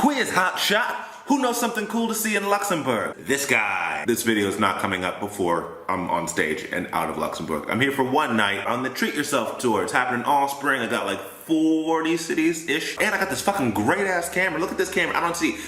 Quiz, hotshot. Who knows something cool to see in Luxembourg? This guy. This video is not coming up before I'm on stage and out of Luxembourg. I'm here for one night on the Treat Yourself tour. It's happening all spring. I got like 40 cities-ish. And I got this fucking great-ass camera. Look at this camera.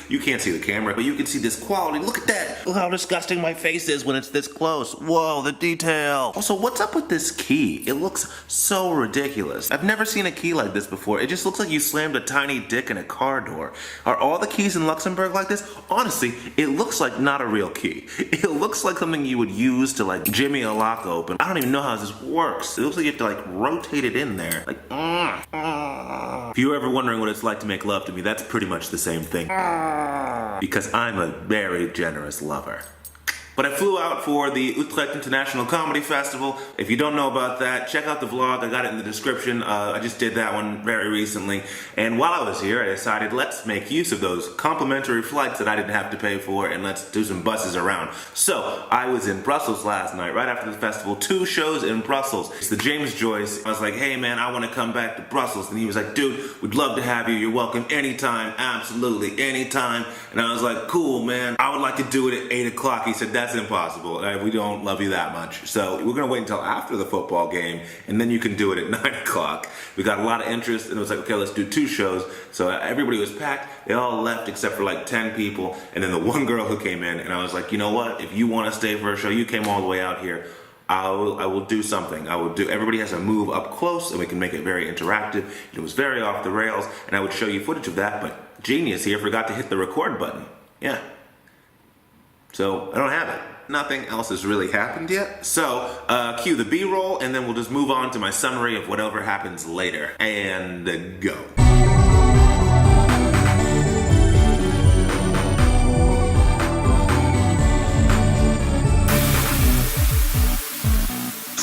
You can't see the camera, but you can see this quality. Look at that. Look how disgusting my face is when it's this close. Whoa, the detail. Also, what's up with this key? It looks so ridiculous. I've never seen a key like this before. It just looks like you slammed a tiny dick in a car door. Are all the keys in Luxembourg like this? Honestly, it looks like not a real key. It looks like something you would use to like jimmy a lock open. I don't even know how this works. It looks like you have to like rotate it in there. Like, If you're ever wondering what it's like to make love to me, that's pretty much the same thing. Because I'm a very generous lover. But I flew out for the Utrecht International Comedy Festival. If you don't know about that, check out the vlog. I got it in the description. I just did that one very recently. And while I was here, I decided let's make use of those complimentary flights that I didn't have to pay for, and let's do some buses around. So I was in Brussels last night, right after the festival. 2 shows in Brussels. It's the James Joyce. I was like, hey man, I want to come back to Brussels. And he was like, dude, we'd love to have you. You're welcome anytime, absolutely anytime. And I was like, cool man, I would like to do it at 8 o'clock. He said, that's impossible. We don't love you that much. So we're gonna wait until after the football game, and then you can do it at 9 o'clock. We got a lot of interest, and it was like, okay, let's do 2 shows. So everybody was packed. They all left except for like 10 people, and then the one girl who came in, and I was like, you know what? If you want to stay for a show, you came all the way out here. I will do something. Everybody has to move up close, and we can make it very interactive. It was very off the rails, and I would show you footage of that, but Genius here forgot to hit the record button. Yeah. So I don't have it. Nothing else has really happened yet. So cue the B-roll, and then we'll just move on to my summary of whatever happens later. And go.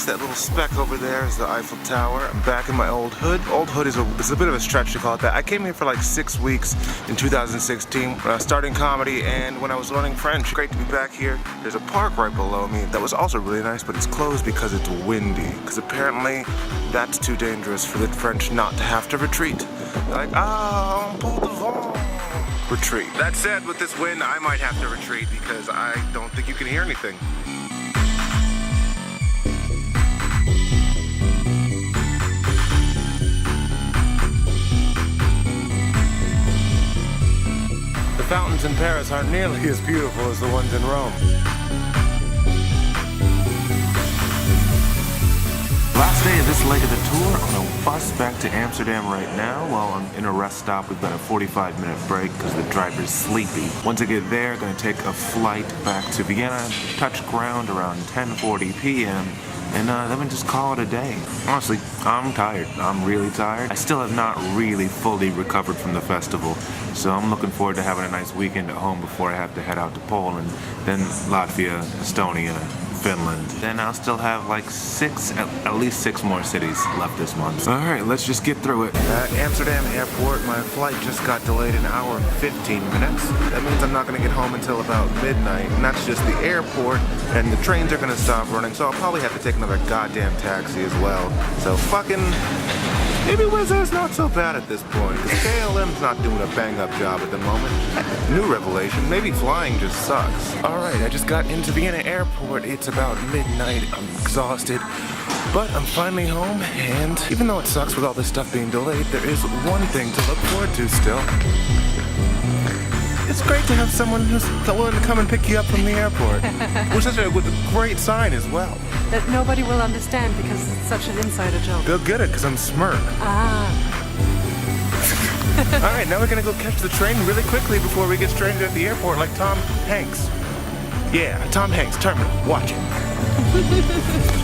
That little speck over there is the Eiffel Tower. I'm back in my old hood. Old hood is a bit of a stretch to call it that. I came here for like 6 weeks in 2016 when I was starting comedy and when I was learning French. Great to be back here. There's a park right below me that was also really nice, but it's closed because it's windy. Because apparently that's too dangerous for the French not to have to retreat. They're like, ah, pour de vent. Retreat. That said, with this wind, I might have to retreat because I don't think you can hear anything. The fountains in Paris aren't nearly as beautiful as the ones in Rome. Last day of this leg of the tour, on a bus back to Amsterdam right now. While I'm in a rest stop, we've got a 45-minute break because the driver's sleepy. Once I get there, I'm going to take a flight back to Vienna, touch ground around 10:40 p.m. And then we just call it a day. Honestly, I'm tired. I'm really tired. I still have not really fully recovered from the festival, so I'm looking forward to having a nice weekend at home before I have to head out to Poland, then Latvia, Estonia, Finland. Then I'll still have like at least six more cities left this month. All right, let's just get through it. At Amsterdam airport, my flight just got delayed an hour and 15 minutes. That means I'm not gonna get home until about midnight, and that's just the airport, and the trains are gonna stop running, so I'll probably have to take another goddamn taxi as well. So fucking, maybe Wizz Air's not so bad at this point. KLM's not doing a bang-up job at the moment. New revelation, maybe flying just sucks. Alright, I just got into Vienna airport. It's about midnight. I'm exhausted. But I'm finally home, and even though it sucks with all this stuff being delayed, there is one thing to look forward to still. It's great to have someone who's willing to come and pick you up from the airport. Which is with a great sign as well. That nobody will understand because it's such an insider joke. They'll get it because I'm smirk. Alright, now we're gonna go catch the train really quickly before we get stranded at the airport like Tom Hanks. Yeah, Tom Hanks, Terminal. Watch it.